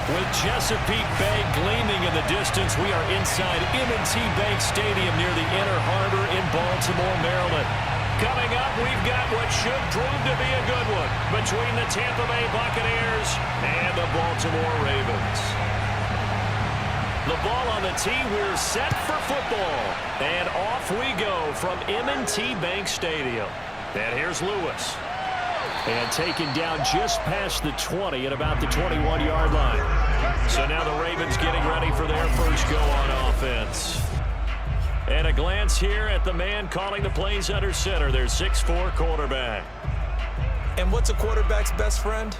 With Chesapeake Bay gleaming in the distance, we are inside M&T Bank Stadium near the Inner Harbor in Baltimore, Maryland. Coming up, we've got what should prove to be a good one between the Tampa Bay Buccaneers and the Baltimore Ravens. The ball on the tee, we're set for football. And off we go from M&T Bank Stadium. And here's Lewis. And taken down just past the 20 at about the 21-yard line. So now the Ravens getting ready for their first go on offense. And a glance here at the man calling the plays under center, their 6'4" quarterback. And what's a quarterback's best friend?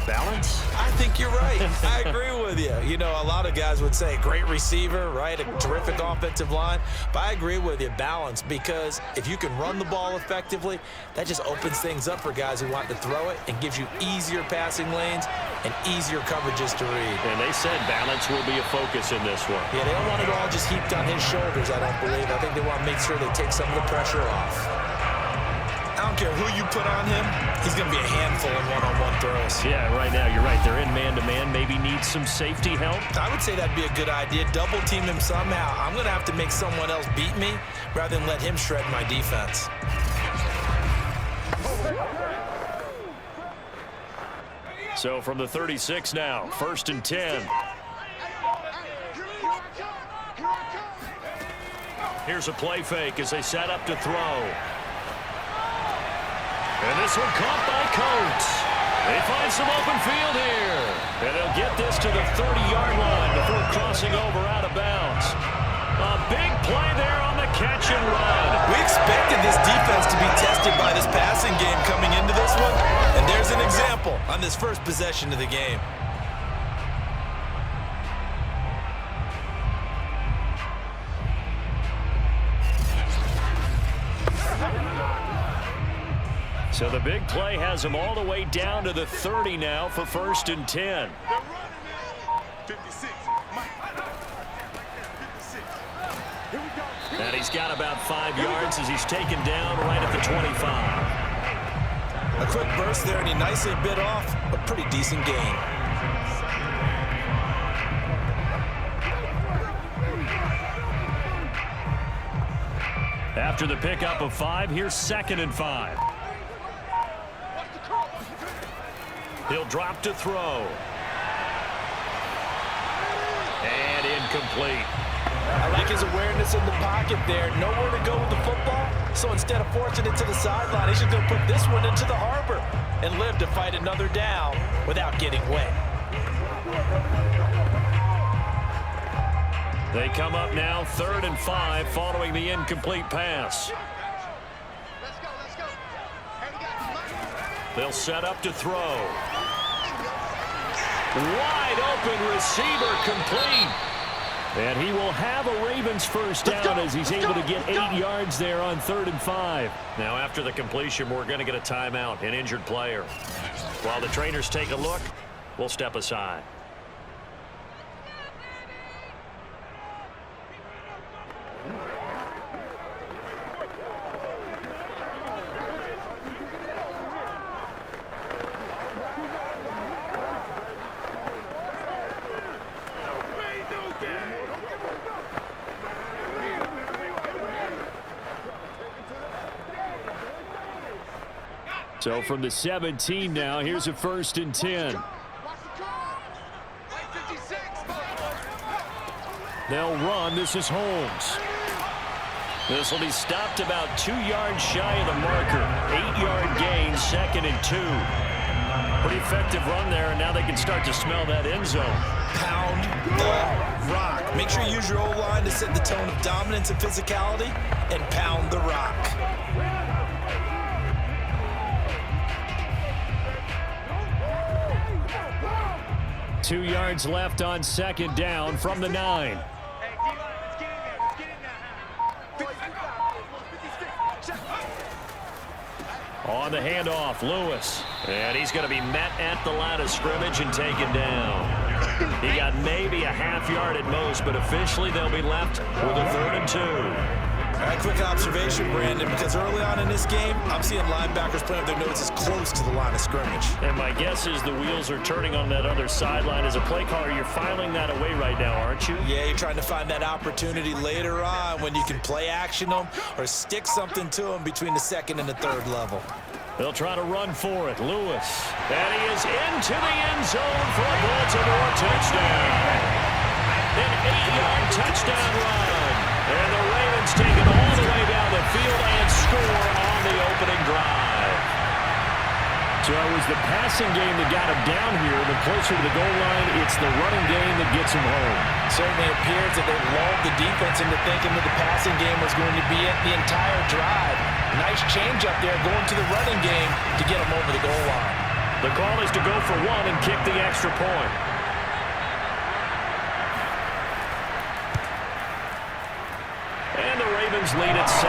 Balance? I think you're right. I agree with you. You know, a lot of guys would say great receiver, right? A terrific offensive line. But I agree with you, balance, because if you can run the ball effectively, that just opens things up for guys who want to throw it and gives you easier passing lanes and easier coverages to read. And they said balance will be a focus in this one. Yeah, they don't want it all just heaped on his shoulders, I don't believe. I think they want to make sure they take some of the pressure off. I don't care who you put on him, he's going to be a handful in one-on-one throws. Yeah, right now, you're right. They're in man-to-man, maybe need some safety help. I would say that'd be a good idea. Double team him somehow. I'm going to have to make someone else beat me rather than let him shred my defense. So from the 36 now, 1st and 10. Here's a play fake as they set up to throw. And this one caught by Coates. They find some open field here. And they'll get this to the 30-yard line before crossing over out of bounds. A big play there on the catch and run. We expected this defense to be tested by this passing game coming into this one. And there's an example on this first possession of the game. So the big play has them all the way down to the 30 now for 1st and 10. And he's got about 5 yards as he's taken down right at the 25. A quick burst there, and he nicely bit off a pretty decent gain. After the pickup of 5, here's 2nd and 5. He'll drop to throw. And incomplete. I like his awareness in the pocket there. Nowhere to go with the football. So instead of forcing it to the sideline, he's just going to put this one into the harbor and live to fight another down without getting wet. They come up now 3rd and 5 following the incomplete pass. They'll set up to throw. Wide open receiver complete. And he will have a Ravens first down as he's able to get 8 yards there on 3rd and 5. Now after the completion, we're going to get a timeout, an injured player. While the trainers take a look, we'll step aside. So from the 17 now, here's a 1st and 10. They'll run. This is Holmes. This will be stopped about 2 yards shy of the marker. 8-yard gain, 2nd and 2. Pretty effective run there, and now they can start to smell that end zone. Pound the rock. Make sure you use your O-line to set the tone of dominance and physicality, and pound the rock. 2 yards left on 2nd down from the 9. On the handoff, Lewis. And he's going to be met at the line of scrimmage and taken down. He got maybe a half yard at most, but officially they'll be left with a 3rd and 2. Quick observation, Brandon, because early on in this game, I'm seeing linebackers playing with their noses close to the line of scrimmage. And my guess is the wheels are turning on that other sideline. As a play caller, you're filing that away right now, aren't you? Yeah, you're trying to find that opportunity later on when you can play action them or stick something to them between the second and the third level. They'll try to run for it. Lewis. And he is into the end zone for a Baltimore touchdown. An 8-yard touchdown run. And the Ravens take it all the way down the field and score on the opening drive. So it was the passing game that got him down here. The closer to the goal line, it's the running game that gets him home. Certainly appears that they lulled the defense into thinking that the passing game was going to be it the entire drive. Nice change up there going to the running game to get him over the goal line. The call is to go for one and kick the extra point. And the Ravens lead at 7-0.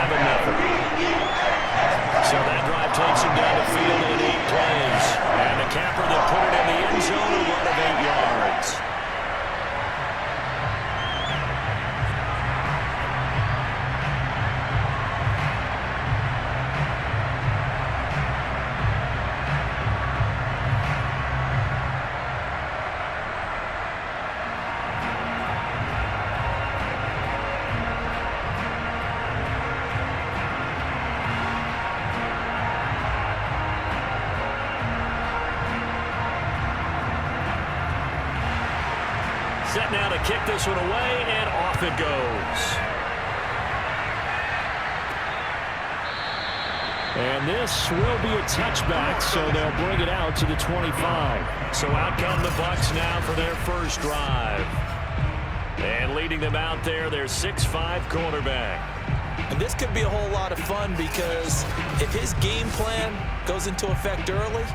So that drive takes him down the field in 8 plays. And the capper that put it in the end zone, a run of 8 yards. Set now to kick this one away, and off it goes. And this will be a touchback, so they'll bring it out to the 25. So out come the Bucs now for their first drive. And leading them out there, their 6'5" quarterback. And this could be a whole lot of fun because if his game plan goes into effect early,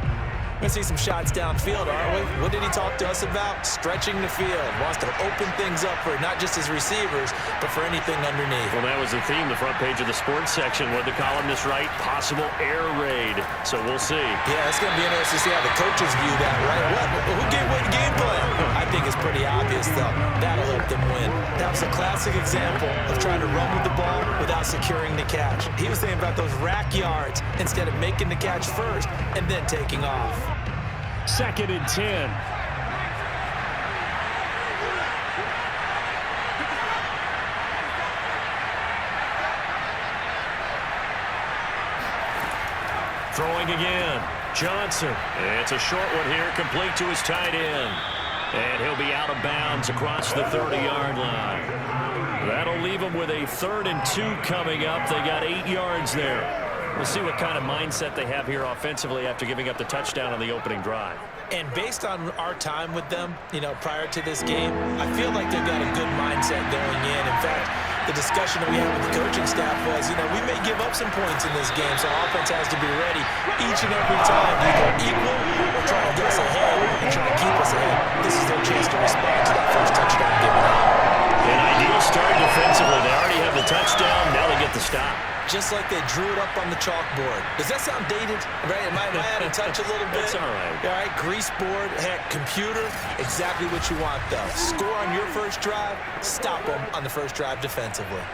we're going to see some shots downfield, aren't we? What did he talk to us about? Stretching the field. Wants to open things up for not just his receivers, but for anything underneath. Well, that was the theme, the front page of the sports section. What the columnist write? Possible air raid. So we'll see. Yeah, it's going to be interesting to see how the coaches view that, right? Who gave what game plan? I think it's pretty obvious, though. That'll help them win. That was a classic example of trying to run with the ball without securing the catch. He was thinking about those rack yards instead of making the catch first and then taking off. 2nd and 10. Throwing again. Johnson. It's a short one here, complete to his tight end. And he'll be out of bounds across the 30-yard line. That'll leave him with a 3rd and 2 coming up. They got 8 yards there. We'll see what kind of mindset they have here offensively after giving up the touchdown on the opening drive. And based on our time with them, prior to this game, I feel like they've got a good mindset going in. In fact, the discussion that we had with the coaching staff was, we may give up some points in this game, so offense has to be ready each and every time. Either equal or try to get us ahead and try to keep us ahead. This is their chance to respond to that first touchdown given up. An ideal start defensively. They already have the touchdown. Now they get the stop. Just like they drew it up on the chalkboard. Does that sound dated? Right? Am I out of touch a little bit? That's all right. All right, grease board, heck, computer, exactly what you want, though. Score on your first drive, stop them on the first drive defensively.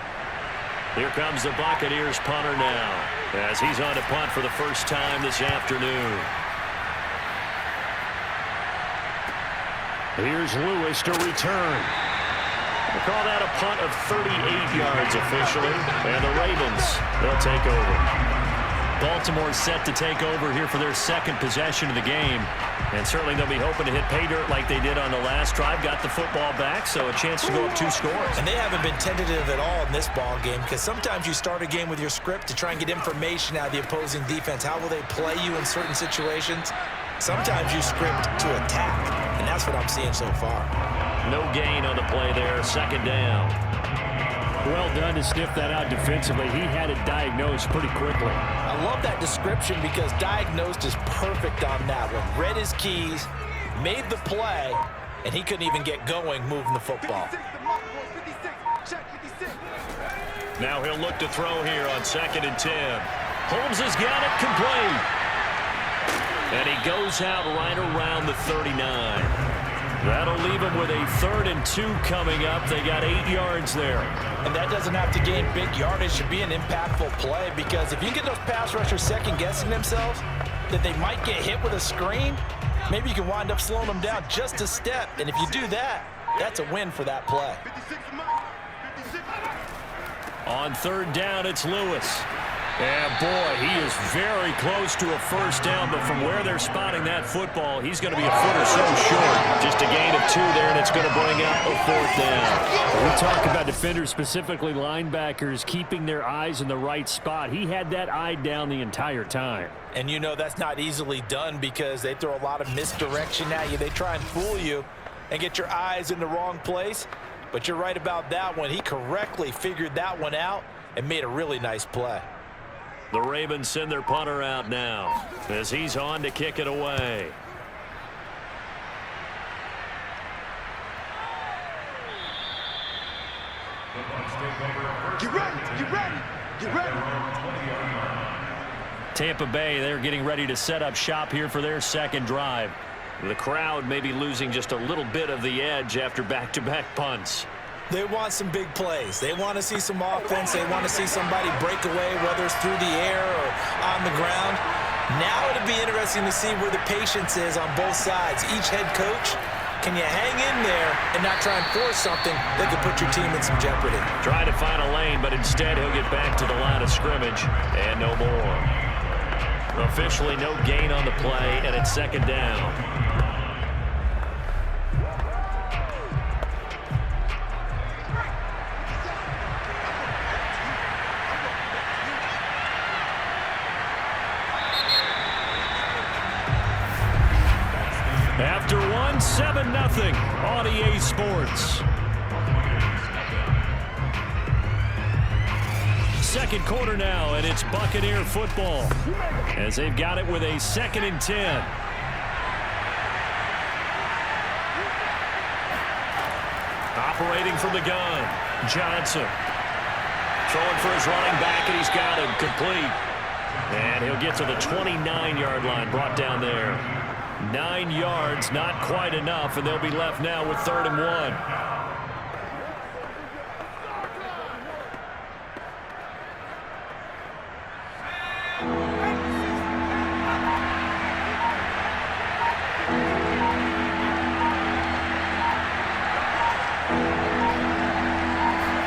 Here comes the Buccaneers punter now, as he's on to punt for the first time this afternoon. Here's Lewis to return. We'll call that a punt of 38 yards officially. And the Ravens, they'll take over. Baltimore's set to take over here for their 2nd possession of the game. And certainly they'll be hoping to hit pay dirt like they did on the last drive. Got the football back, so a chance to go up 2 scores. And they haven't been tentative at all in this ball game because sometimes you start a game with your script to try and get information out of the opposing defense. How will they play you in certain situations? Sometimes you script to attack, and that's what I'm seeing so far. No gain on the play there. 2nd down. Well done to sniff that out defensively. He had it diagnosed pretty quickly. I love that description because diagnosed is perfect on that one. Read his keys, made the play, and he couldn't even get going moving the football. Now he'll look to throw here on 2nd and 10. Holmes has got it complete. And he goes out right around the 39. That'll leave them with a 3rd and 2 coming up. They got 8 yards there. And that doesn't have to gain big yardage to be an impactful play, because if you get those pass rushers second-guessing themselves, that they might get hit with a screen, maybe you can wind up slowing them down just a step. And if you do that, that's a win for that play. On 3rd down, it's Lewis. And, boy, he is very close to a first down, but from where they're spotting that football, he's going to be a foot or so short. Just a gain of 2 there, and it's going to bring up a 4th down. We talk about defenders, specifically linebackers, keeping their eyes in the right spot. He had that eye down the entire time. And you know that's not easily done, because they throw a lot of misdirection at you. They try and fool you and get your eyes in the wrong place. But you're right about that one. He correctly figured that one out and made a really nice play. The Ravens send their punter out now as he's on to kick it away. Get ready, get ready, get ready. Tampa Bay, they're getting ready to set up shop here for their 2nd drive. The crowd may be losing just a little bit of the edge after back-to-back punts. They want some big plays. They want to see some offense. They want to see somebody break away, whether it's through the air or on the ground. Now it'll be interesting to see where the patience is on both sides. Each head coach, can you hang in there and not try and force something that could put your team in some jeopardy? Try to find a lane, but instead he'll get back to the line of scrimmage and no more. Officially no gain on the play, and it's 2nd down. After 1, 7-0 on EA Sports. 2nd quarter now, and it's Buccaneer football as they've got it with a 2nd and 10. Operating from the gun, Johnson. Throwing for his running back, and he's got him complete. And he'll get to the 29-yard line, brought down there. 9 yards, not quite enough, and they'll be left now with 3rd and 1.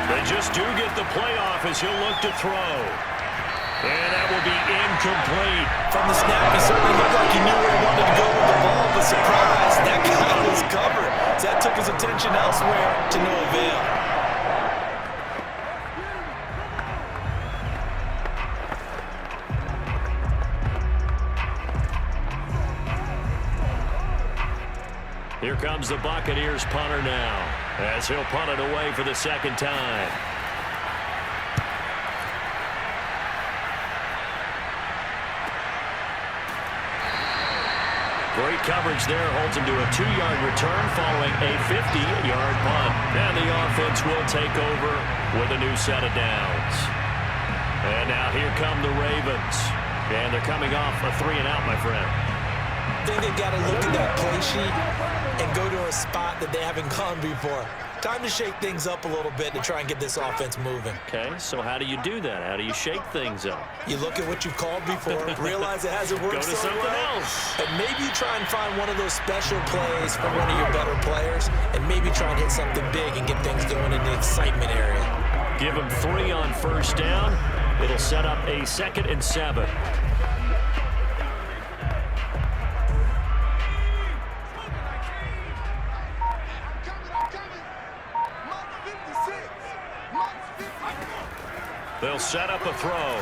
They just do get the playoff as he'll look to throw. And that will be incomplete. From the snap, he certainly looked like he knew where he wanted to go with the ball, but surprise, that guy was covered. So that took his attention elsewhere to no avail. Here comes the Buccaneers punter now, as he'll punt it away for the 2nd time. Great coverage there, holds him to a 2-yard return following a 50-yard punt. And the offense will take over with a new set of downs. And now here come the Ravens. And they're coming off a 3-and-out, my friend. I think they've got to look at that play sheet and go to a spot that they haven't gone before. Time to shake things up a little bit to try and get this offense moving. Okay, so how do you do that? How do you shake things up? You look at what you've called before, realize it hasn't worked Go to so something well, else. and maybe you try and find one of those special plays from one of your better players, and maybe try and hit something big and get things going in the excitement area. Give him 3 on 1st down. It'll set up a 2nd and 7. They'll set up a throw.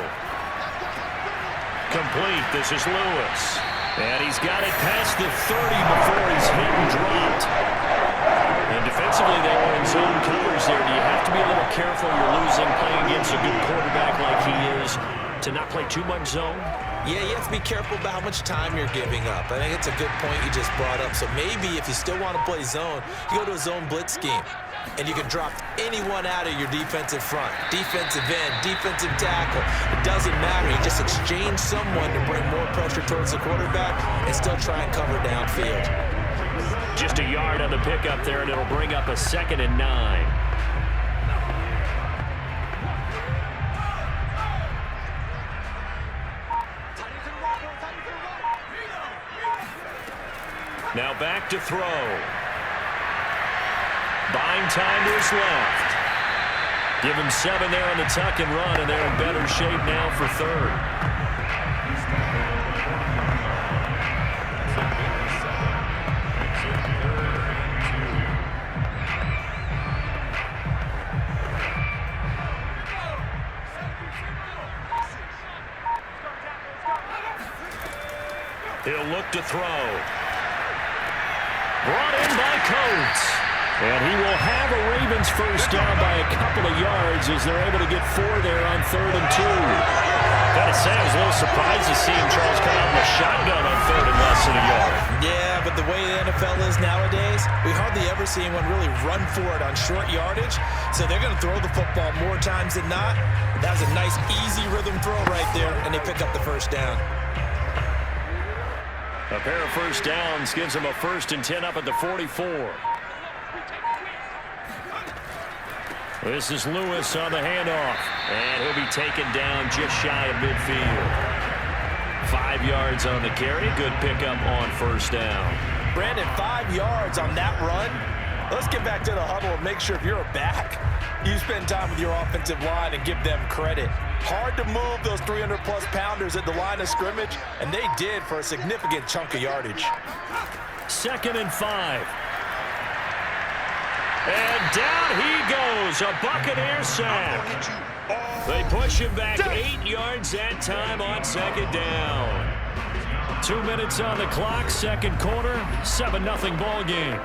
Complete. This is Lewis. And he's got it past the 30 before he's hit and dropped. And defensively, they were in zone coverage there. Do you have to be a little careful? You're losing, playing against a good quarterback like he is, to not play too much zone? Yeah, you have to be careful about how much time you're giving up. I think it's a good point you just brought up. So maybe if you still want to play zone, you go to a zone blitz scheme. And you can drop anyone out of your defensive front. Defensive end, defensive tackle. It doesn't matter. You just exchange someone to bring more pressure towards the quarterback and still try and cover downfield. Just a yard on the pickup there, and it'll bring up a 2nd and 9. Now back to throw. Buying time to his left. Give him 7 there on the tuck and run, and they're in better shape now for 3rd. He'll look to throw. Brought in by Coates. And he will have a Ravens first down by a couple of yards as they're able to get 4 there on 3rd and 2. Got to say, I was a little surprised to see him, Charles, come out in the shotgun on 3rd and less than a yard. Yeah, but the way the NFL is nowadays, we hardly ever see anyone really run for it on short yardage. So they're going to throw the football more times than not. That was a nice, easy rhythm throw right there, and they pick up the first down. A pair of first downs gives him a 1st and 10 up at the 44. This is Lewis on the handoff, and he'll be taken down just shy of midfield. 5 yards on the carry. Good pickup on first down. Brandon, 5 yards on that run. Let's get back to the huddle and make sure if you're a back, you spend time with your offensive line and give them credit. Hard to move those 300-plus pounders at the line of scrimmage, and they did for a significant chunk of yardage. 2nd and 5. And down he goes, a Buccaneer sack. They push him back 8 yards that time on 2nd down. 2 minutes on the clock, 2nd quarter, 7-0 ball game.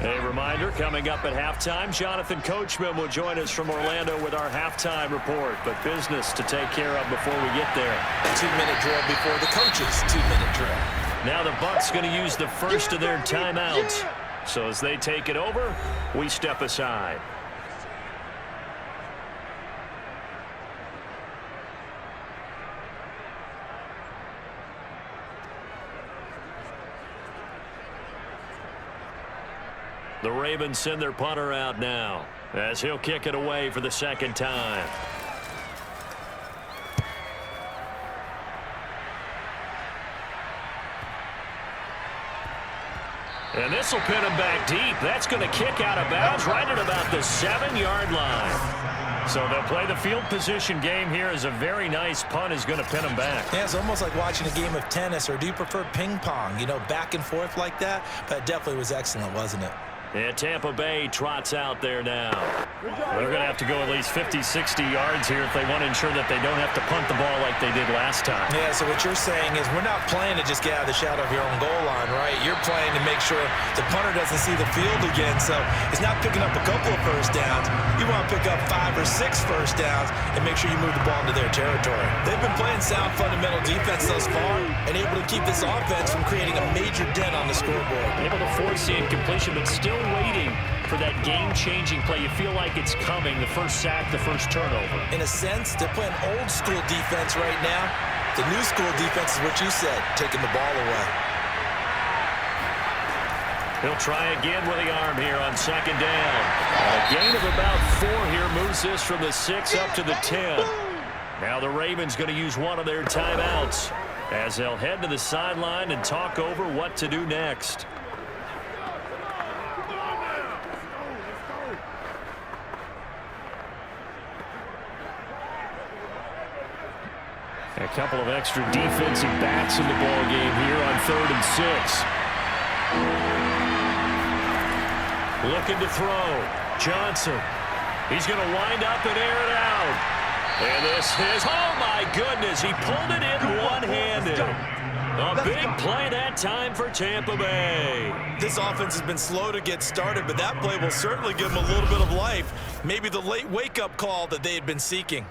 A reminder, coming up at halftime, Jonathan Coachman will join us from Orlando with our halftime report. But business to take care of before we get there. A 2-minute drill before the coach's 2-minute drill. Now the Bucs going to use the first of their timeouts. So as they take it over, we step aside. The Ravens send their punter out now as he'll kick it away for the 2nd time. And this will pin him back deep. That's going to kick out of bounds right at about the 7-yard line. So they'll play the field position game here as a very nice punt is going to pin him back. Yeah, it's almost like watching a game of tennis, or do you prefer ping pong? You know, back and forth like that? But it definitely was excellent, wasn't it? And Tampa Bay trots out there now. They're going to have to go at least 50, 60 yards here if they want to ensure that they don't have to punt the ball like they did last time. Yeah, so what you're saying is we're not playing to just get out of the shadow of your own goal line, right? You're playing to make sure the punter doesn't see the field again. So it's not picking up a couple of first downs. You want to pick up 5 or 6 first downs and make sure you move the ball into their territory. They've been playing sound fundamental defense thus far and able to keep this offense from creating a major dent on the scoreboard. Able to force the incompletion, but still waiting for that game-changing play. You feel like it's coming, the first sack, the first turnover. In a sense, they're playing old-school defense right now. The new-school defense is what you said, taking the ball away. He'll try again with the arm here on 2nd down. A gain of about 4 here moves this from the 6 up to the 10. Now the Ravens going to use one of their timeouts as they'll head to the sideline and talk over what to do next. A couple of extra defensive backs in the ball game here on 3rd and 6. Looking to throw. Johnson. He's going to wind up and air it out. And this is, oh my goodness, he pulled it in one-handed. A big play that time for Tampa Bay. This offense has been slow to get started, but that play will certainly give them a little bit of life. Maybe the late wake-up call that they had been seeking.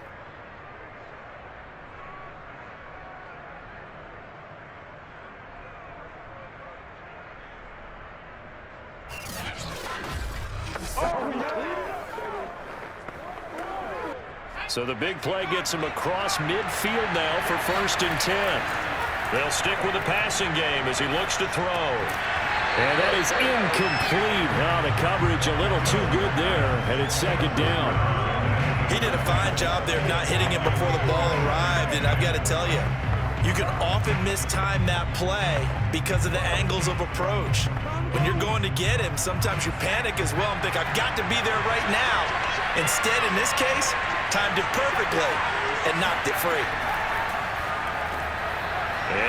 So the big play gets him across midfield now for 1st and 10. They'll stick with the passing game as he looks to throw. And that is incomplete. Oh, the coverage a little too good there, and it's 2nd down. He did a fine job there of not hitting it before the ball arrived, and I've got to tell you, you can often mistime that play because of the angles of approach. When you're going to get him, sometimes you panic as well and think, I've got to be there right now. Instead, in this case, timed it perfectly and knocked it free.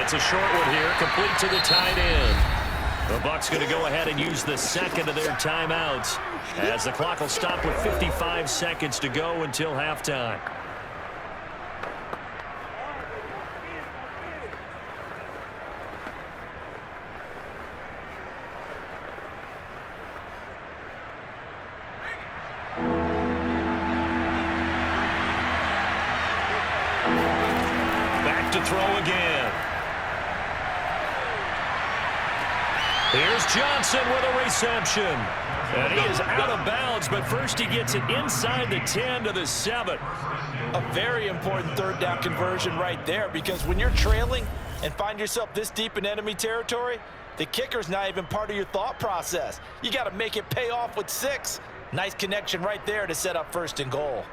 It's a short one here, complete to the tight end. The Bucs going to go ahead and use the 2nd of their timeouts as the clock will stop with 55 seconds to go until halftime. Back to throw again. Here's Johnson with a reception. And he is out of bounds, but first he gets it inside the 10 to the 7. A very important 3rd down conversion right there, because when you're trailing and find yourself this deep in enemy territory, the kicker's not even part of your thought process. You got to make it pay off with 6. Nice connection right there to set up 1st and goal.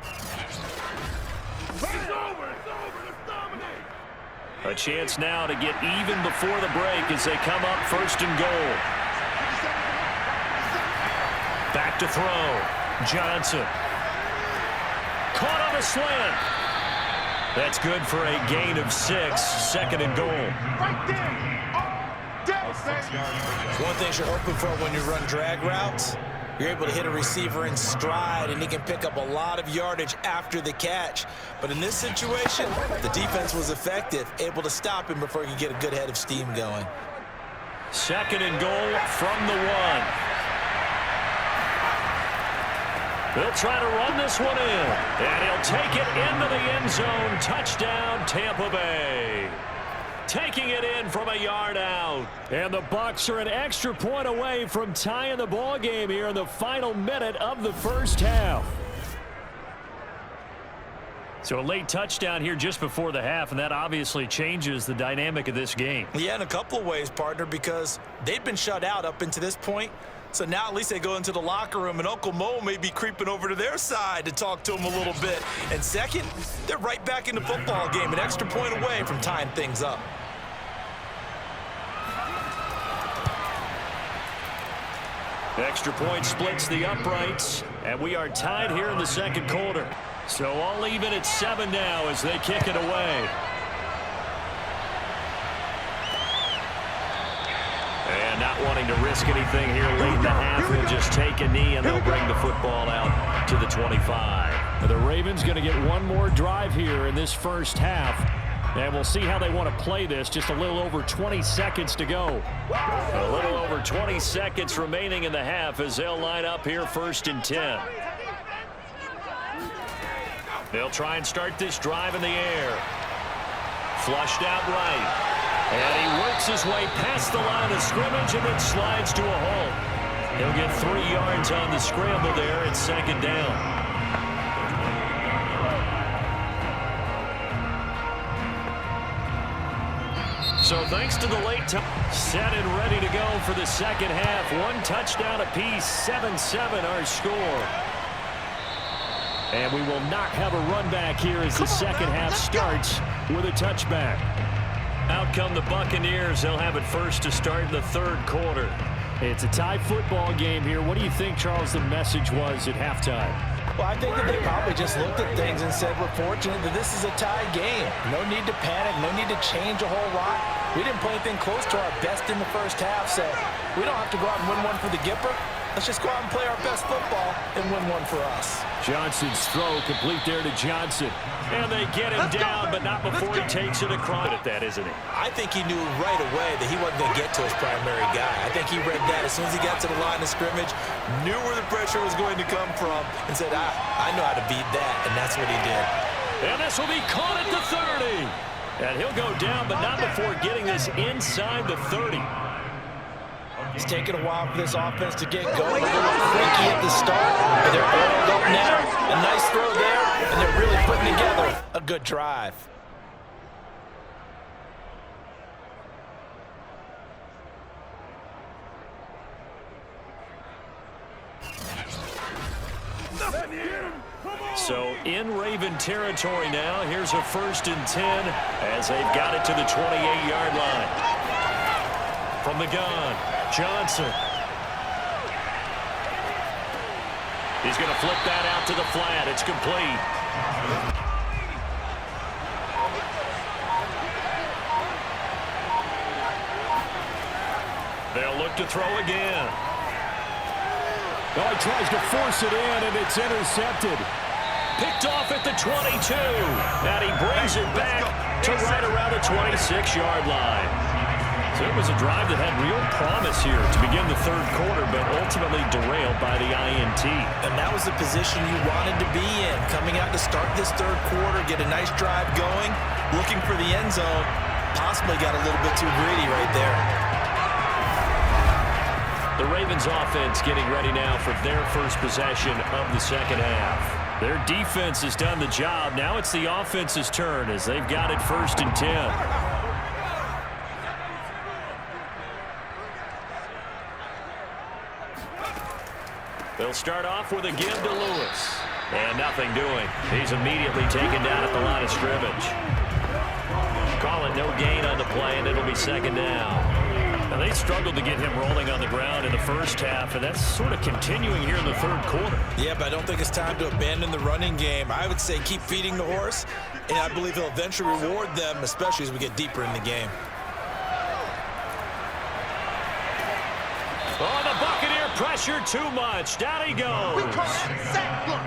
It's over. Let's dominate. A chance now to get even before the break as they come up 1st and goal. Back to throw. Johnson. Caught on a slant. That's good for a gain of 6. 2nd and goal. Right there. One thing you're hoping for when you run drag routes, you're able to hit a receiver in stride, and he can pick up a lot of yardage after the catch. But in this situation, the defense was effective, able to stop him before he could get a good head of steam going. 2nd and goal from the 1. They'll try to run this one in, and he'll take it into the end zone. Touchdown, Tampa Bay. Taking it in from a yard out. And the Bucs are an extra point away from tying the ball game here in the final minute of the 1st half. So a late touchdown here just before the half, and that obviously changes the dynamic of this game. Yeah, in a couple of ways, partner, because they've been shut out up until this point. So now at least they go into the locker room, and Uncle Mo may be creeping over to their side to talk to him a little bit. And second, they're right back in the football game, an extra point away from tying things up. Extra point splits the uprights, and we are tied here in the 2nd quarter. So all even at 7 now as they kick it away. And not wanting to risk anything here late in the half, he'll just take a knee and they'll bring the football out to the 25. The Ravens going to get one more drive here in this 1st half. And we'll see how they want to play this. Just a little over 20 seconds to go. A little over 20 seconds remaining in the half as they'll line up here 1st and 10. They'll try and start this drive in the air. Flushed out right. And he works his way past the line of scrimmage and then slides to a halt. He'll get 3 yards on the scramble there. It's 2nd down. So thanks to the late time, set and ready to go for the 2nd half. 1 touchdown apiece, 7-7 our score. And we will not have a run back here as the 2nd half starts with a touchback. Out come the Buccaneers. They'll have it first to start the 3rd quarter. It's a tie football game here. What do you think, Charles, the message was at halftime? Well, I think that they probably just looked at things and said, we're fortunate that this is a tie game. No need to panic, no need to change a whole lot. We didn't play anything close to our best in the 1st half, so we don't have to go out and win one for the Gipper. Let's just go out and play our best football and win one for us. Johnson's throw complete there to Johnson. And they get him down, but not before he takes it across at that, isn't he? I think he knew right away that he wasn't going to get to his primary guy. I think he read that as soon as he got to the line of scrimmage, knew where the pressure was going to come from, and said, I know how to beat that, and that's what he did. And this will be caught at the 30. And he'll go down, but not before getting this inside the 30. It's taken a while for this offense to get going. A little freaky at the start, but they're oiled up now. A nice throw there, and a good drive. So in Raven territory now. Here's a 1st and 10 as they've got it to the 28-yard line. From the gun, Johnson. He's going to flip that out to the flat. It's complete. They'll look to throw again. Oh, he tries to force it in, and it's intercepted. Picked off at the 22. And he brings it back to right around the 26-yard line. So it was a drive that had real promise here to begin the 3rd quarter, but ultimately derailed by the INT. And that was the position you wanted to be in. Coming out to start this 3rd quarter, get a nice drive going, looking for the end zone. Possibly got a little bit too greedy right there. The Ravens offense getting ready now for their first possession of the 2nd half. Their defense has done the job. Now it's the offense's turn as they've got it 1st and 10. They'll start off with a give to Lewis. And nothing doing. He's immediately taken down at the line of scrimmage. Call it no gain on the play, and it'll be 2nd down. Now, they struggled to get him rolling on the ground in the 1st half, and that's sort of continuing here in the 3rd quarter. Yeah, but I don't think it's time to abandon the running game. I would say keep feeding the horse, and I believe he'll eventually reward them, especially as we get deeper in the game. Oh, the Buccaneer pressure too much. Down he goes.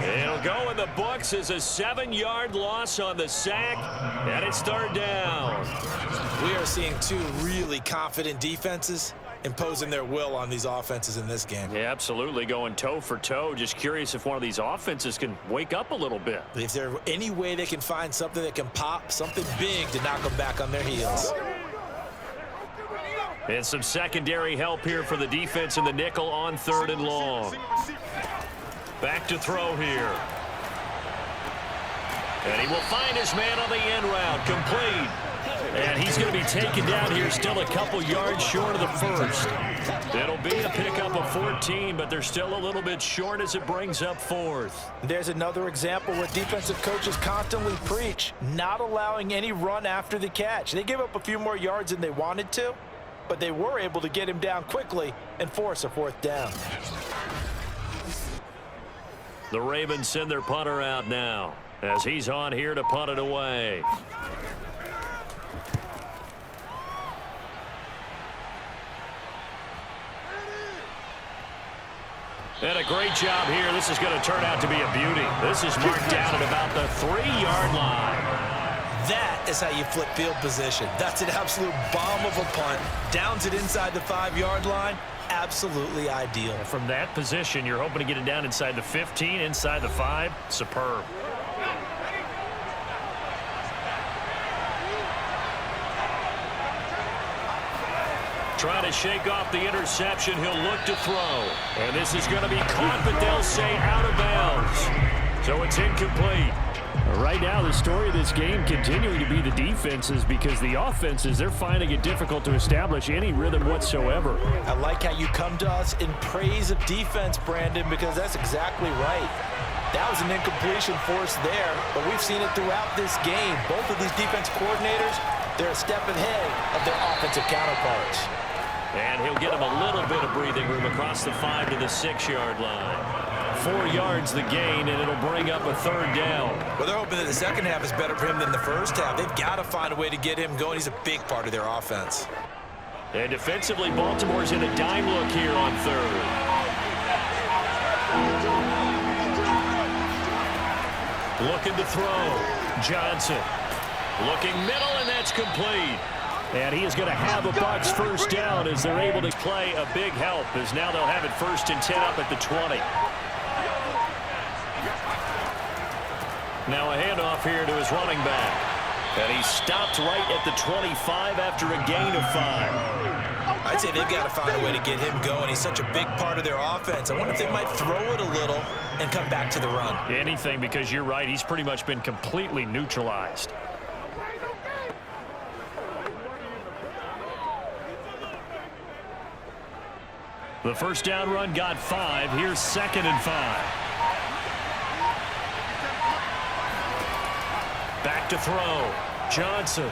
It'll go in the books as a 7-yard loss on the sack, and it's 3rd down. We are seeing 2 really confident defenses imposing their will on these offenses in this game. Yeah, absolutely, going toe for toe. Just curious if one of these offenses can wake up a little bit. If there's any way they can find something that can pop, something big to knock them back on their heels. And some secondary help here for the defense in the nickel on 3rd and long. Back to throw here. And he will find his man on the end route. Complete. And he's going to be taken down here still a couple yards short of the 1st. It'll be a pickup of 14, but they're still a little bit short as it brings up 4th. There's another example where defensive coaches constantly preach, not allowing any run after the catch. They gave up a few more yards than they wanted to, but they were able to get him down quickly and force a 4th down. The Ravens send their punter out now as he's on here to punt it away. And a great job here. This is going to turn out to be a beauty. This is marked down at about the 3-yard line. That is how you flip field position. That's an absolute bomb of a punt. Downs it inside the 5-yard line. Absolutely ideal. From that position, you're hoping to get it down inside the 15, inside the 5. Superb. Trying to shake off the interception. He'll look to throw. And this is going to be caught, but they'll say out of bounds. So it's incomplete. Right now, the story of this game continuing to be the defenses, because the offenses, they're finding it difficult to establish any rhythm whatsoever. I like how you come to us in praise of defense, Brandon, because that's exactly right. That was an incompletion forced there, but we've seen it throughout this game. Both of these defense coordinators, they're a step ahead of their offensive counterparts. And he'll get him a little bit of breathing room across the 5 to the 6-yard line. 4 yards the gain, and it'll bring up a 3rd down. Well, they're hoping that the 2nd half is better for him than the 1st half. They've got to find a way to get him going. He's a big part of their offense. And defensively, Baltimore's in a dime look here on 3rd. Looking to throw. Johnson. Looking middle, and that's complete. And he is going to have a Bucs 1st down as they're able to play a big help, as now they'll have it 1st and 10 up at the 20. Now a handoff here to his running back. And he stopped right at the 25 after a gain of 5. I'd say they've got to find a way to get him going. He's such a big part of their offense. I wonder if they might throw it a little and come back to the run. Anything, because you're right. He's pretty much been completely neutralized. The first down run got 5. Here's 2nd and 5. Back to throw. Johnson.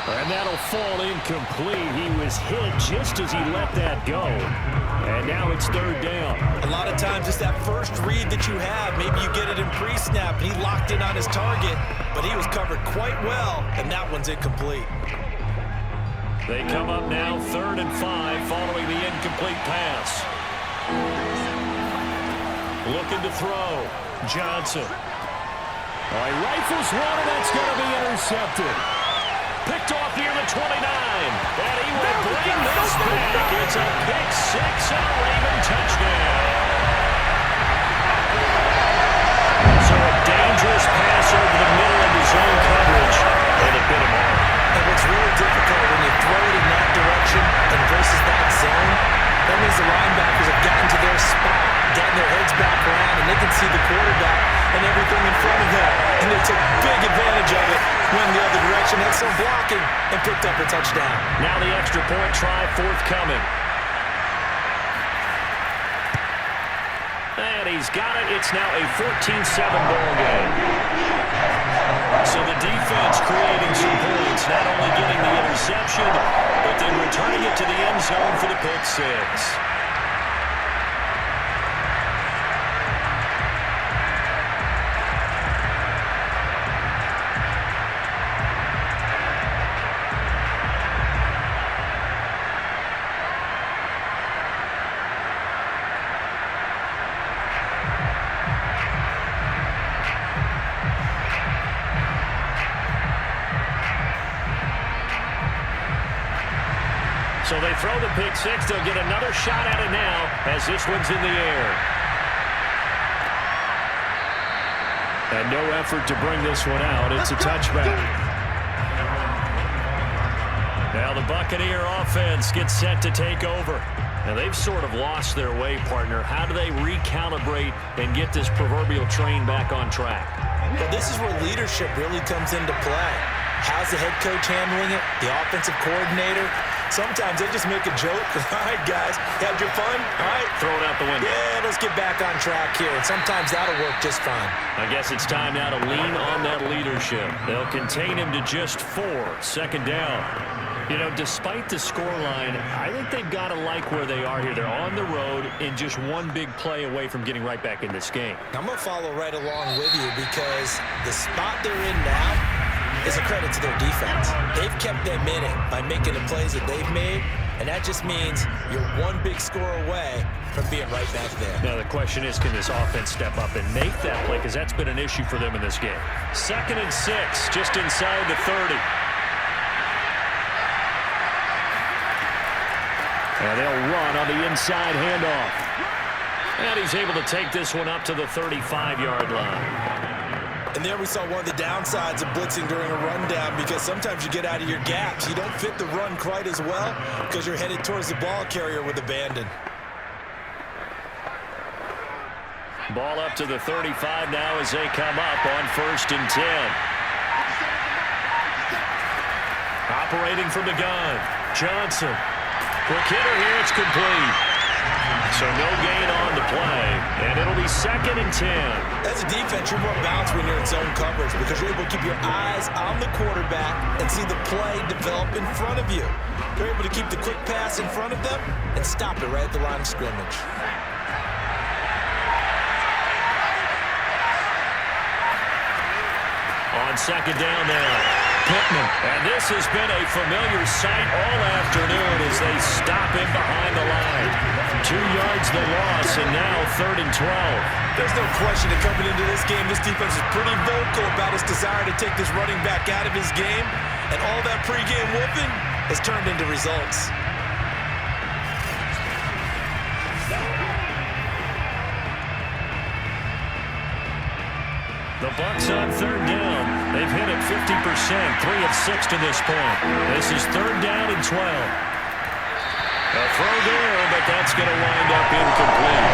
And that'll fall incomplete. He was hit just as he let that go. And now it's 3rd down. A lot of times it's that first read that you have. Maybe you get it in pre-snap, and he locked in on his target, but he was covered quite well, and that one's incomplete. They come up now 3rd and 5 following the incomplete pass. Looking to throw. Johnson. He rifles one, and that's going to be intercepted. Picked off near the 29. And he will bring this back. It's a pick 6 and a Raven touchdown. So a dangerous pass over the middle of the zone coverage. And a bit of mark. And what's really difficult when you throw it in that direction and versus that zone, that means the linebackers have gotten to their spot, gotten their heads back around, and they can see the quarterback and everything in front of them. And they took big advantage of it, went the other direction, had some blocking, and picked up a touchdown. Now the extra point try forthcoming. And he's got it. It's now a 14-7 ball game. So the defense creating some points, not only getting the interception, but then returning it to the end zone for the pick 6. So they throw the pick 6. They'll get another shot at it now as this one's in the air. And no effort to bring this one out. It's a touchback. Now the Buccaneer offense gets set to take over. Now they've sort of lost their way, partner. How do they recalibrate and get this proverbial train back on track? Well, this is where leadership really comes into play. How's the head coach handling it? The offensive coordinator? Sometimes they just make a joke. All right, guys, had your fun? All right. Throw it out the window. Yeah, let's get back on track here. And sometimes that'll work just fine. I guess it's time now to lean on that leadership. They'll contain him to just 4. 2nd down. You know, despite the scoreline, I think they've got to like where they are here. They're on the road and just one big play away from getting right back in this game. I'm going to follow right along with you because the spot they're in now is a credit to their defense. They've kept them in it by making the plays that they've made, and that just means you're one big score away from being right back there. Now the question is, can this offense step up and make that play? Because that's been an issue for them in this game. 2nd and 6, just inside the 30. And they'll run on the inside handoff. And he's able to take this one up to the 35-yard line. And there we saw one of the downsides of blitzing during a rundown because sometimes you get out of your gaps. You don't fit the run quite as well because you're headed towards the ball carrier with abandon. Ball up to the 35 now as they come up on 1st and 10. Operating from the gun. Johnson. Quick hitter here. It's complete. So no gain on the play, and it'll be 2nd and 10. As a defense, you're more balanced when you're in zone coverage because you're able to keep your eyes on the quarterback and see the play develop in front of you. You're able to keep the quick pass in front of them and stop it right at the line of scrimmage. On 2nd down now. Pittman. And this has been a familiar sight all afternoon as they stop him behind the line. 2 yards the loss, and now 3rd and 12. There's no question that coming into this game, this defense is pretty vocal about its desire to take this running back out of his game, and all that pregame whooping has turned into results. The Bucs on third down. They've hit it 50%, 3 of 6 to this point. This is third down and 12. A throw there, but that's going to wind up incomplete.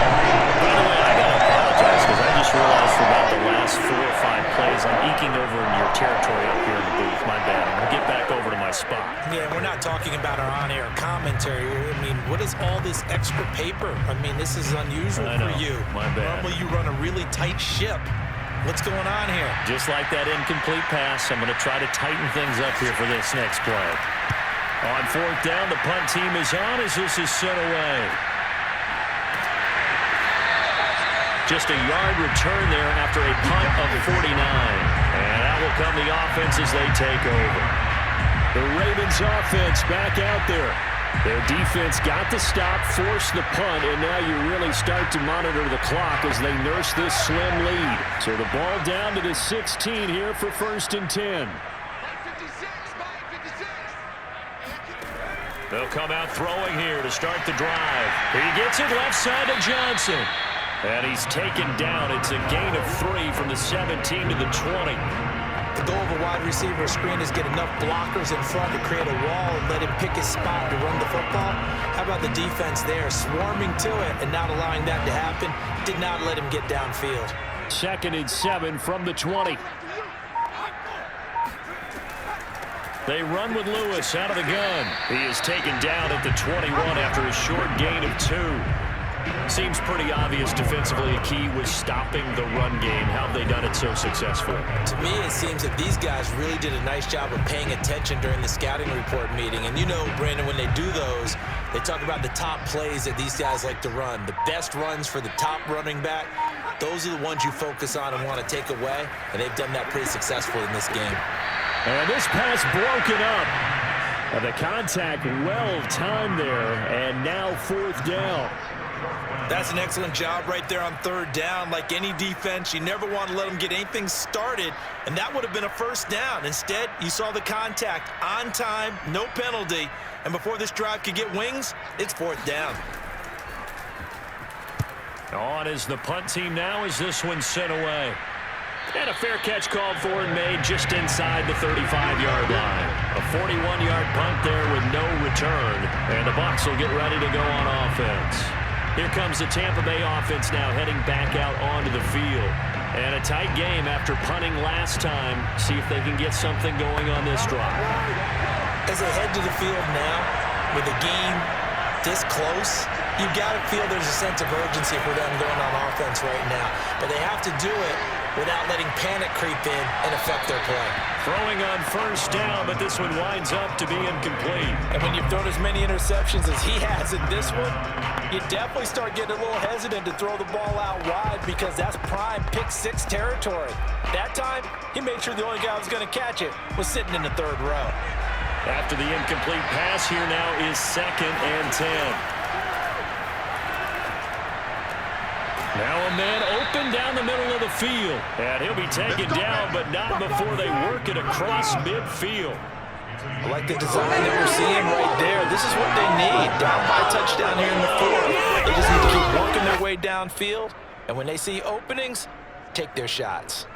By the way, I got to apologize because I just realized for about the last 4 or 5 plays I'm eking over into your territory up here in the booth. My bad. I'm going to get back over to my spot. Yeah, we're not talking about our on-air commentary. I mean, what is all this extra paper? I mean, this is unusual for you. My bad. Normally you run a really tight ship. What's going on here? Just like that incomplete pass, I'm going to try to tighten things up here for this next play. On fourth down, the punt team is on as this is sent away. Just a yard return there after a punt of 49. And that will come the offense as they take over. The Ravens offense back out there. Their defense got the stop, forced the punt, and now you really start to monitor the clock as they nurse this slim lead. So the ball down to the 16 here for 1st and 10. They'll come out throwing here to start the drive. He gets it left side to Johnson. And he's taken down. It's a gain of 3 from the 17 to the 20. The goal of a wide receiver screen is get enough blockers in front to create a wall and let him pick his spot to run the football. How about the defense there, swarming to it and not allowing that to happen? Did not let him get downfield. 2nd and 7 from the 20. They run with Lewis out of the gun. He is taken down at the 21 after a short gain of 2. Seems pretty obvious defensively a key was stopping the run game. How have they done it so successfully? To me, it seems that these guys really did a nice job of paying attention during the scouting report meeting. And you know, Brandon, when they do those, they talk about the top plays that these guys like to run. The best runs for the top running back, those are the ones you focus on and want to take away. And they've done that pretty successfully in this game. And this pass broken up. And the contact well timed there. And now 4th down. That's an excellent job right there on 3rd down. Like any defense, you never want to let them get anything started, and that would have been a 1st down. Instead, you saw the contact on time, no penalty, and before this drive could get wings, it's 4th down. On is the punt team now as this one's sent away. And a fair catch called for and made just inside the 35-yard line. A 41-yard punt there with no return, and the Bucs will get ready to go on offense. Here comes the Tampa Bay offense now heading back out onto the field. And a tight game after punting last time. See if they can get something going on this drive. As they head to the field now, with a game this close, you've got to feel there's a sense of urgency for them going on offense right now. But they have to do it without letting panic creep in and affect their play. Throwing on 1st down, but this one winds up to be incomplete. And when you've thrown as many interceptions as he has in this one, you definitely start getting a little hesitant to throw the ball out wide because that's prime pick 6 territory. That time, he made sure the only guy who was going to catch it was sitting in the 3rd row. After the incomplete pass, here now is 2nd and 10. Now a man open down the middle of the field. And he'll be taken down, but not before they work it across midfield. I like the design that we're seeing right there. This is what they need. Down by a touchdown here in the 4th. They just need to keep working their way downfield. And when they see openings, take their shots.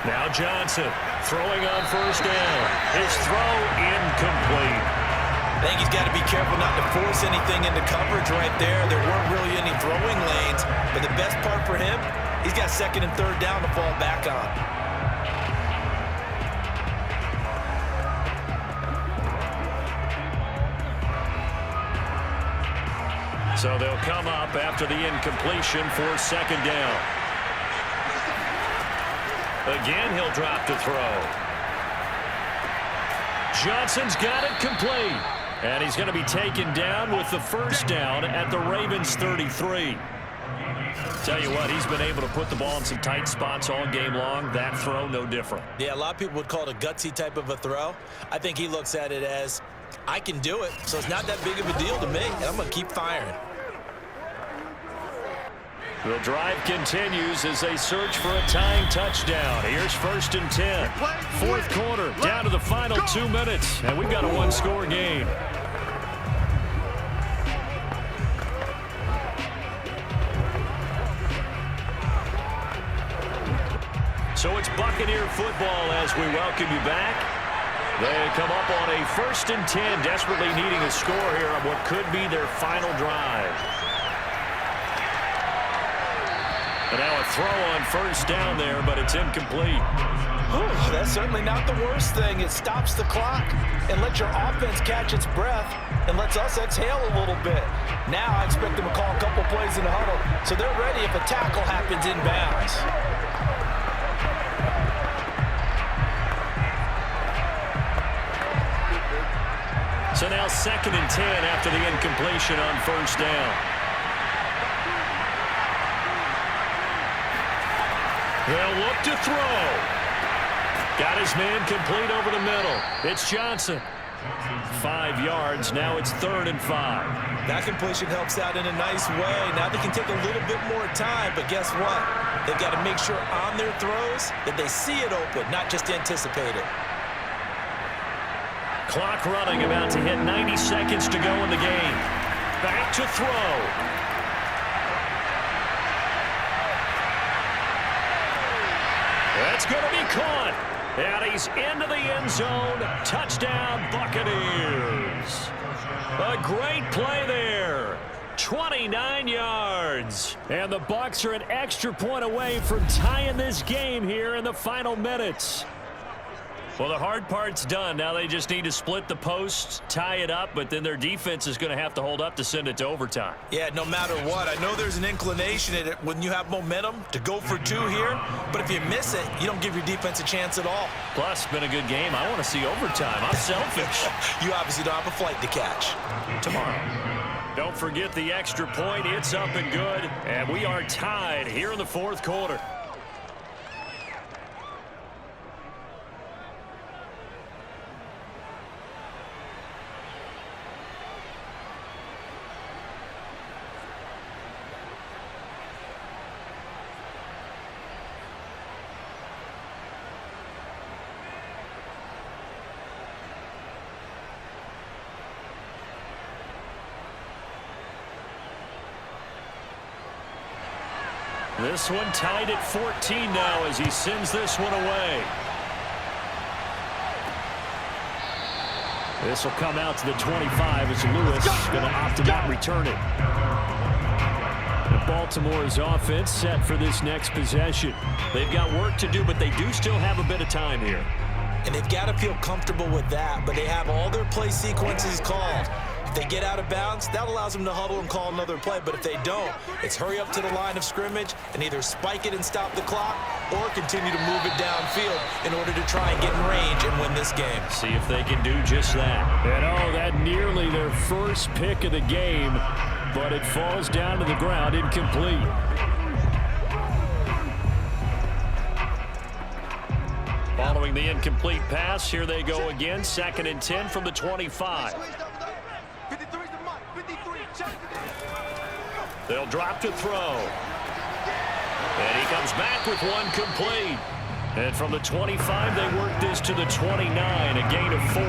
Now Johnson throwing on 1st down. His throw incomplete. I think he's got to be careful not to force anything into coverage right there. There weren't really any throwing lanes, but the best part for him, he's got 2nd and 3rd down to fall back on. So they'll come up after the incompletion for 2nd down. Again, he'll drop to throw. Johnson's got it complete. And he's going to be taken down with the 1st down at the Ravens 33. Tell you what, he's been able to put the ball in some tight spots all game long. That throw, no different. Yeah, a lot of people would call it a gutsy type of a throw. I think he looks at it as, I can do it, so it's not that big of a deal to me, and I'm going to keep firing. The drive continues as they search for a tying touchdown. Here's 1st and 10. Fourth quarter, down to the final 2 minutes, and we've got a one-score game. So it's Buccaneer football as we welcome you back. They come up on a 1st and 10, desperately needing a score here on what could be their final drive. And now a throw on 1st down there, but it's incomplete. That's certainly not the worst thing. It stops the clock and lets your offense catch its breath and lets us exhale a little bit. Now I expect them to call a couple plays in the huddle, so they're ready if a tackle happens inbounds. So now 2nd and 10 after the incompletion on 1st down. They'll look to throw. Got his man complete over the middle. It's Johnson. 5 yards. Now it's 3rd and 5. That completion helps out in a nice way. Now they can take a little bit more time, but guess what? They've got to make sure on their throws that they see it open, not just anticipate it. Clock running, about to hit 90 seconds to go in the game. Back to throw. That's going to be caught. And he's into the end zone. Touchdown, Buccaneers. A great play there. 29 yards. And the Bucs are an extra point away from tying this game here in the final minutes. Well, the hard part's done. Now they just need to split the posts, tie it up, but then their defense is going to have to hold up to send it to overtime. Yeah, no matter what. I know there's an inclination in it when you have momentum to go for 2 here, but if you miss it, you don't give your defense a chance at all. Plus, it's been a good game. I want to see overtime. I'm selfish. You obviously don't have a flight to catch. Tomorrow. Don't forget the extra point. It's up and good, and we are tied here in the 4th quarter. This one tied at 14 now as he sends this one away. This will come out to the 25 as Lewis going to opt to not return it. Baltimore's offense set for this next possession. They've got work to do, but they do still have a bit of time here. And they've got to feel comfortable with that, but they have all their play sequences called. If they get out of bounds, that allows them to huddle and call another play. But if they don't, it's hurry up to the line of scrimmage and either spike it and stop the clock or continue to move it downfield in order to try and get in range and win this game. See if they can do just that. And oh, that nearly their first pick of the game, but it falls down to the ground incomplete. Following the incomplete pass, here they go again. 2nd and 10 from the 25. They'll drop to throw. And he comes back with one complete. And from the 25, they work this to the 29, a gain of 4.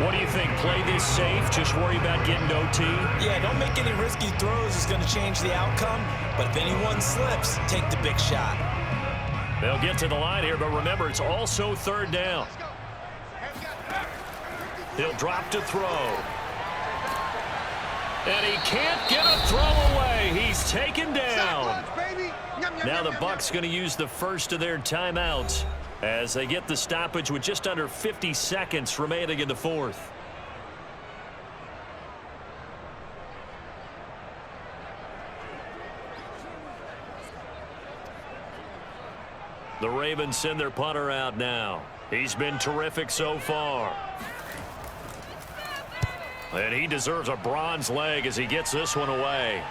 What do you think? Play this safe, just worry about getting to OT? Yeah, don't make any risky throws. It's going to change the outcome. But if anyone slips, take the big shot. They'll get to the line here, but remember, it's also 3rd down. He'll drop to throw. And he can't get a throw away. He's taken down. Now the Bucs going to use the first of their timeouts as they get the stoppage with just under 50 seconds remaining in the 4th. The Ravens send their punter out now. He's been terrific so far. And he deserves a bronze leg as he gets this one away.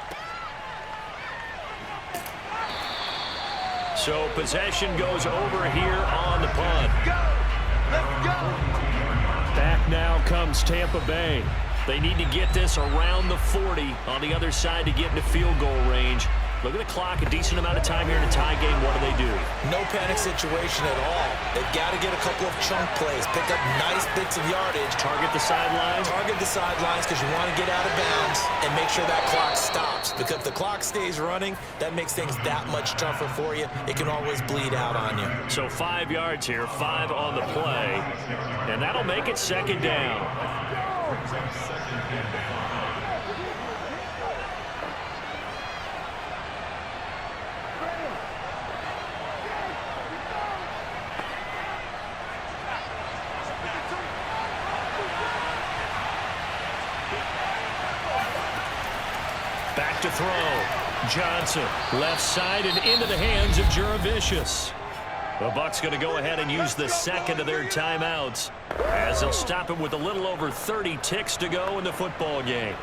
So possession goes over here on the punt. Back now comes Tampa Bay. They need to get this around the 40 on the other side to get into field goal range. Look at the clock, a decent amount of time here in a tie game. What do? No panic situation at all. They've got to get a couple of chunk plays, pick up nice bits of yardage. Target the sidelines. Target the sidelines because you want to get out of bounds and make sure that clock stops. Because if the clock stays running, that makes things that much tougher for you. It can always bleed out on you. So 5 yards here, 5 on the play, and that'll make it second down. Back to throw. Johnson, left side and into the hands of Jurevicius. The Bucs going to go ahead and use the second of their timeouts as they'll stop it with a little over 30 ticks to go in the football game.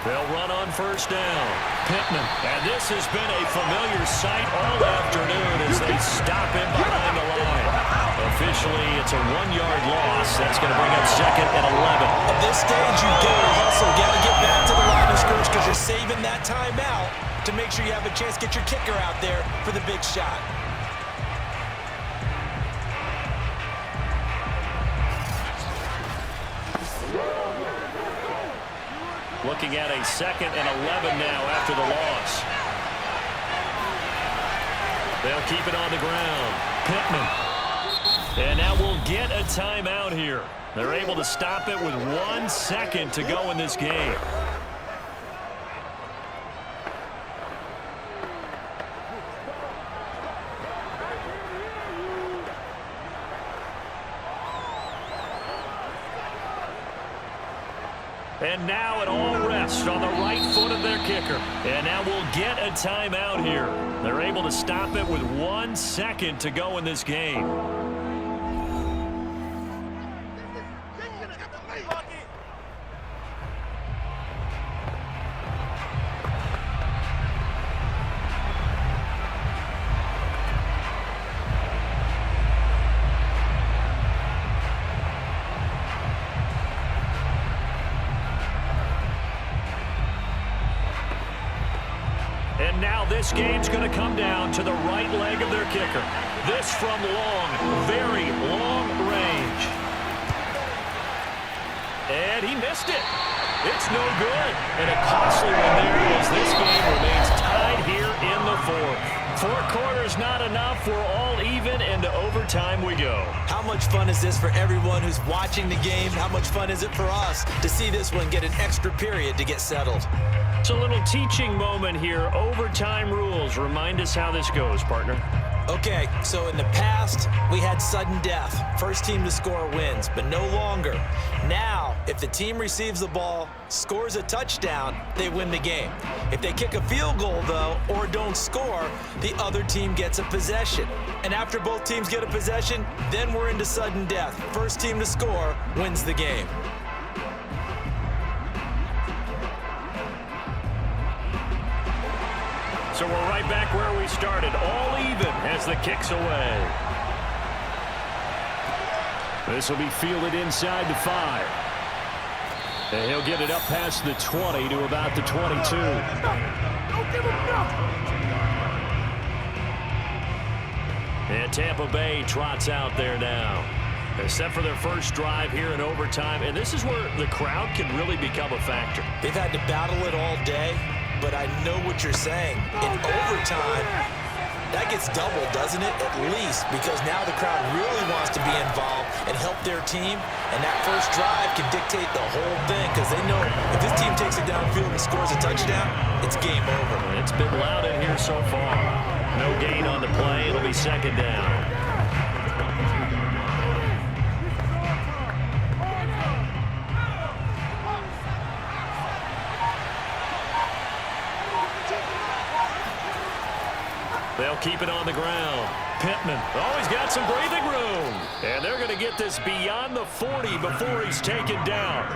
They'll run on first down. Pittman. And this has been a familiar sight all afternoon as they stop him behind the line. Officially, it's a 1-yard loss. That's going to bring up second and 11. At this stage, you got to hustle. Got to get back to the line of scrimmage because you're saving that timeout to make sure you have a chance to get your kicker out there for the big shot. Looking at a second and 11 now after the loss. They'll keep it on the ground. Pittman. And now we'll get a timeout here. They're able to stop it with 1 second to go in this game. And now it all rests on the right foot of their kicker. And now we'll get a timeout here. They're able to stop it with 1 second to go in this game. And now this game's going to come down to the right leg of their kicker. This from long, very long range. And he missed it. It's no good. And a costly one there as this game remains tied here in the fourth. 4 quarters not enough. We're all even, and to overtime we go. How much fun is this for everyone who's watching the game? How much fun is it for us to see this one get an extra period to get settled? It's a little teaching moment here. Overtime rules. Remind us how this goes, partner. Okay, so in the past, we had sudden death. First team to score wins, but no longer. Now, if the team receives the ball, scores a touchdown, they win the game. If they kick a field goal, though, or don't score, the other team gets a possession. And after both teams get a possession, then we're into sudden death. First team to score wins the game. So we're right back where we started, all even as the kick's away. This will be fielded inside the 5. And he'll get it up past the 20 to about the 22. And Tampa Bay trots out there now. Except for their first drive here in overtime. And this is where the crowd can really become a factor. They've had to battle it all day. But I know what you're saying. In overtime, that gets doubled, doesn't it? At least, because now the crowd really wants to be involved and help their team. And that first drive can dictate the whole thing because they know if this team takes it downfield and scores a touchdown, it's game over. It's been loud in here so far. No gain on the play. It'll be second down. They'll keep it on the ground. Pittman. Oh, he's got some breathing room. And they're going to get this beyond the 40 before he's taken down.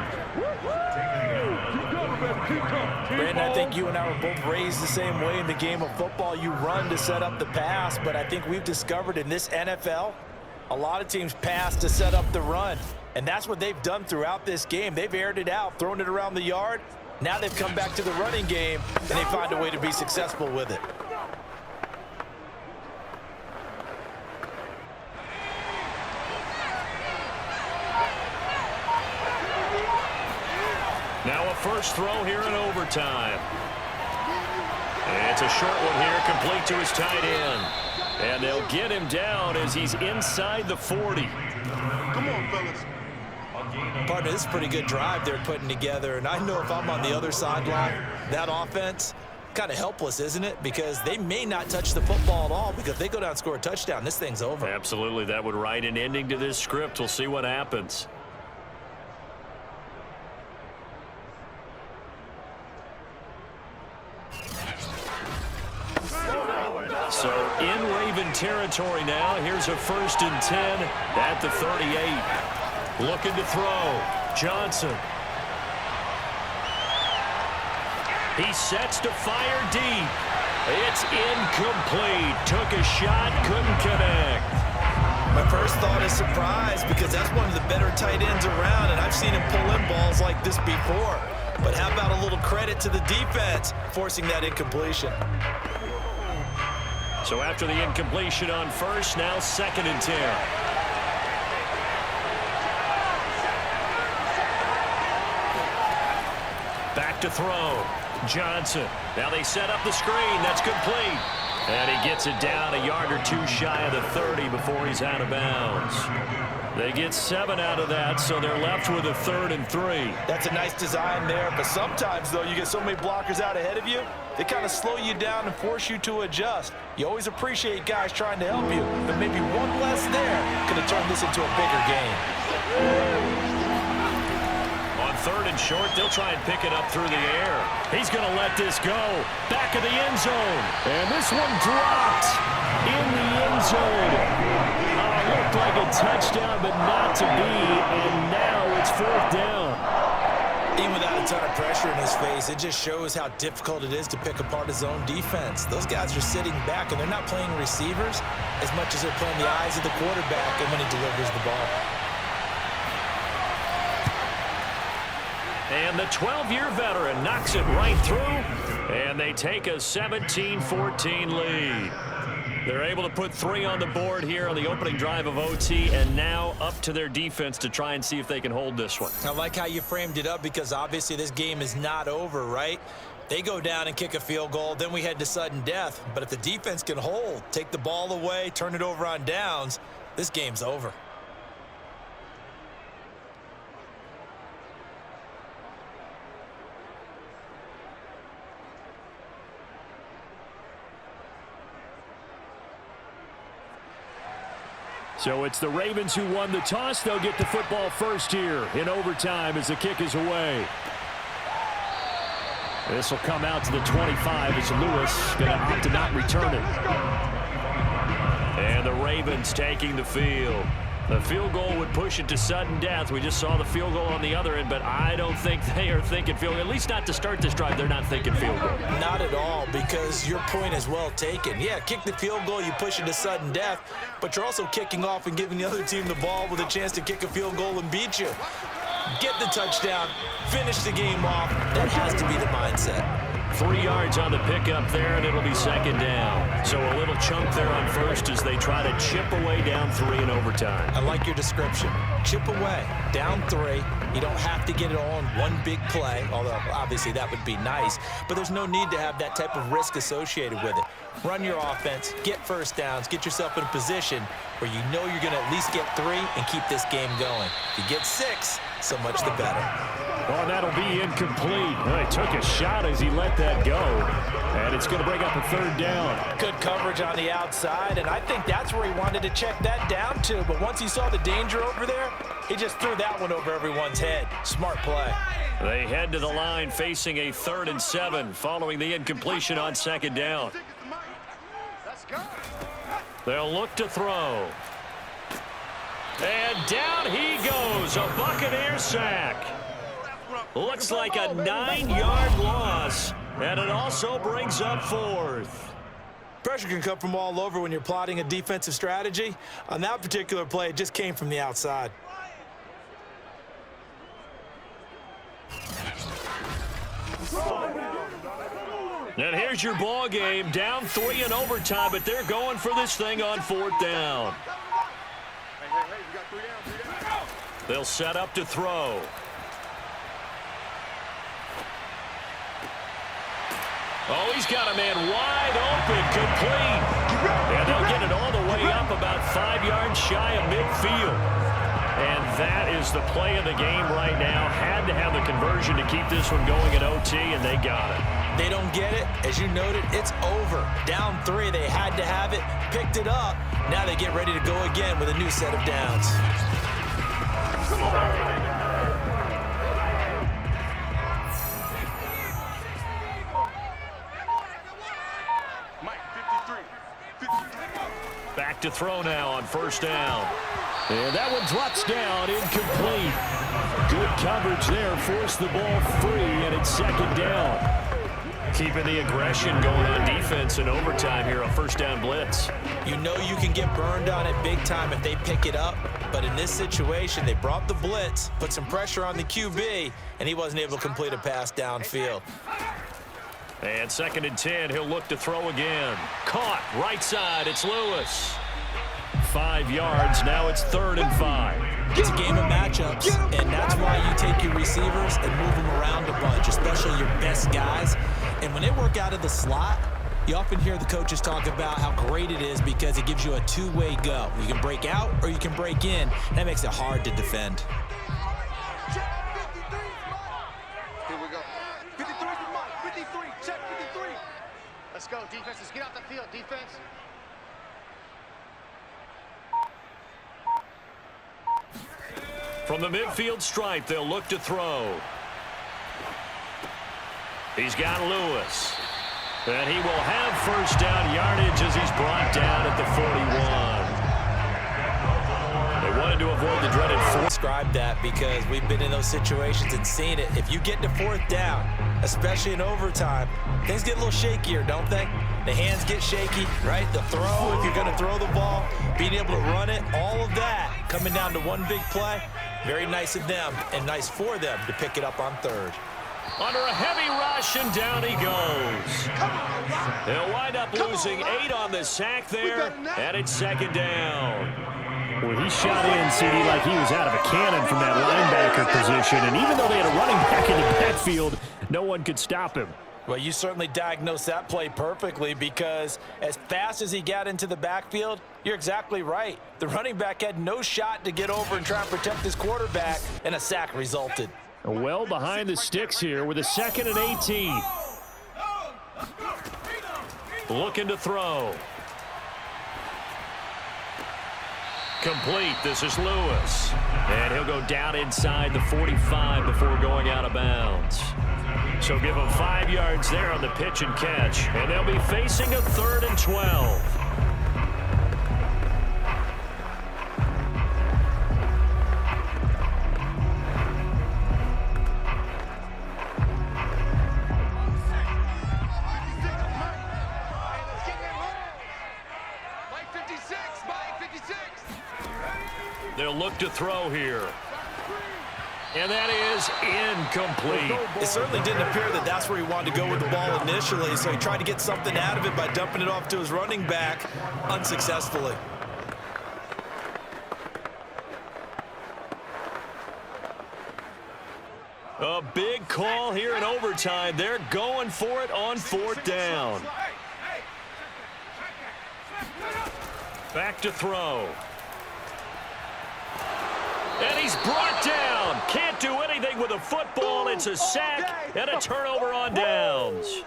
Brandon, I think you and I were both raised the same way in the game of football. You run to set up the pass, but I think we've discovered in this NFL, a lot of teams pass to set up the run. And that's what they've done throughout this game. They've aired it out, thrown it around the yard. Now they've come back to the running game, and they find a way to be successful with it. Now a first throw here in overtime. And it's a short one here, complete to his tight end. And they'll get him down as he's inside the 40. Come on, fellas. Partner, this is a pretty good drive they're putting together. And I know if I'm on the other sideline, that offense, kind of helpless, isn't it? Because they may not touch the football at all, because if they go down and score a touchdown, this thing's over. Absolutely. That would write an ending to this script. We'll see what happens. So in Raven territory now. Here's a 1st and 10 at the 38. Looking to throw. Johnson. He sets to fire deep. It's incomplete. Took a shot, couldn't connect. My first thought is surprise, because that's one of the better tight ends around, and I've seen him pull in balls like this before. But how about a little credit to the defense forcing that incompletion? So after the incompletion on first, now 2nd and 10. Back to throw. Johnson. Now they set up the screen. That's complete. And he gets it down a yard or two shy of the 30 before he's out of bounds. They get 7 out of that, so they're left with a 3rd and 3. That's a nice design there, but sometimes, though, you get so many blockers out ahead of you, they kind of slow you down and force you to adjust. You always appreciate guys trying to help you, but maybe one less there could have turned this into a bigger game. On 3rd and short, they'll try and pick it up through the air. He's going to let this go. Back of the end zone. And this one dropped in the end zone. Looked like a touchdown, but not to be. And now it's 4th down. Even without a ton of pressure in his face, it just shows how difficult it is to pick apart his own defense. Those guys are sitting back, and they're not playing receivers as much as they're playing the eyes of the quarterback and when he delivers the ball. And the 12-year veteran knocks it right through, and they take a 17-14 lead. They're able to put 3 on the board here on the opening drive of OT, and now up to their defense to try and see if they can hold this one. I like how you framed it up, because obviously this game is not over, right? They go down and kick a field goal, then we head to sudden death. But if the defense can hold, take the ball away, turn it over on downs, this game's over. So it's the Ravens who won the toss. They'll get the football first here in overtime as the kick is away. This will come out to the 25 as Lewis going to opt to not return it. And the Ravens taking the field. The field goal would push it to sudden death. We just saw the field goal on the other end, but I don't think they are thinking field goal. At least not to start this drive. They're not thinking field goal. Not at all, because your point is well taken. Yeah, kick the field goal, you push it to sudden death, but you're also kicking off and giving the other team the ball with a chance to kick a field goal and beat you. Get the touchdown, finish the game off. That has to be the mindset. 3 yards on the pickup there, and it'll be 2nd down. So a little chunk there on first as they try to chip away down 3 in overtime. I like your description. Chip away, down 3. You don't have to get it all in one big play, although obviously that would be nice, but there's no need to have that type of risk associated with it. Run your offense, get first downs, get yourself in a position where you know you're going to at least get 3 and keep this game going. If you get 6, so much the better. Oh, that'll be incomplete. He took a shot as he let that go, and it's going to bring up a 3rd down. Good coverage on the outside, and I think that's where he wanted to check that down to, but once he saw the danger over there, he just threw that one over everyone's head. Smart play. They head to the line facing a 3rd and 7 following the incompletion on 2nd down. Let's go. They'll look to throw. And down he goes. A Buccaneer sack. Looks like a 9-yard loss. And it also brings up 4th. Pressure can come from all over when you're plotting a defensive strategy. On that particular play, it just came from the outside. And here's your ball game. Down 3 in overtime, but they're going for this thing on 4th down. They'll set up to throw. Oh, he's got a man wide open, complete. And they'll get it all the way up about 5 yards shy of midfield. And that is the play of the game right now. Had to have the conversion to keep this one going at OT, and they got it. They don't get it. As you noted, it's over. Down 3, they had to have it, picked it up. Now they get ready to go again with a new set of downs. Back to throw now on 1st down. And that one drops down, incomplete. Good coverage there, forced the ball free, and it's 2nd down. Keeping the aggression going on defense in overtime here on 1st down blitz. You know you can get burned on it big time if they pick it up, but in this situation, they brought the blitz, put some pressure on the QB, and he wasn't able to complete a pass downfield. And 2nd and 10, he'll look to throw again. Caught, right side, it's Lewis. 5 yards, now it's 3rd and 5. It's a game of matchups, and that's why you take your receivers and move them around a bunch, especially your best guys. And when they work out of the slot, you often hear the coaches talk about how great it is because it gives you a two-way go. You can break out or you can break in. That makes it hard to defend. Here we go. 53 is the mark. 53. Check 53. Let's go, defense. Let's get out the field, defense. From the midfield stripe, they'll look to throw. He's got Lewis. And he will have 1st down yardage as he's brought down at the 41. They wanted to avoid the dreaded 4th. Describe that because we've been in those situations and seen it. If you get to 4th down, especially in overtime, things get a little shakier, don't they? The hands get shaky, right? The throw, if you're going to throw the ball, being able to run it, all of that coming down to one big play. Very nice of them and nice for them to pick it up on 3rd. Under a heavy rush, and down he goes. They'll wind up losing 8 on the sack there, and it's 2nd down. Well, he shot in, CD, like he was out of a cannon from that linebacker position, and even though they had a running back in the backfield, no one could stop him. Well, you certainly diagnosed that play perfectly because as fast as he got into the backfield, you're exactly right. The running back had no shot to get over and try and protect his quarterback, and a sack resulted. Well behind the sticks here with a 2nd and 18. Looking to throw. Complete. This is Lewis. And he'll go down inside the 45 before going out of bounds. So give them 5 yards there on the pitch and catch. And they'll be facing a 3rd and 12. They'll look to throw here. And that is incomplete. It certainly didn't appear that that's where he wanted to go with the ball initially, so he tried to get something out of it by dumping it off to his running back unsuccessfully. A big call here in overtime. They're going for it on 4th down. Back to throw. And he's brought down. Can't do anything with a football. It's a sack and a turnover on downs.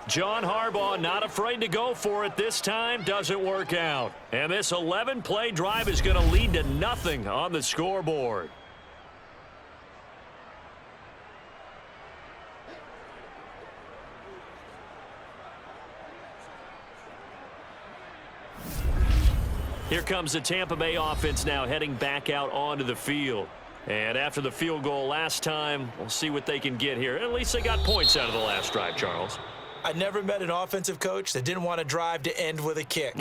John Harbaugh not afraid to go for it this time. Doesn't work out. And this 11-play drive is going to lead to nothing on the scoreboard. Here comes the Tampa Bay offense now heading back out onto the field. And after the field goal last time, we'll see what they can get here. At least they got points out of the last drive, Charles. I never met an offensive coach that didn't want to drive to end with a kick.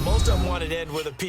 Most of them wanted to end with a PA.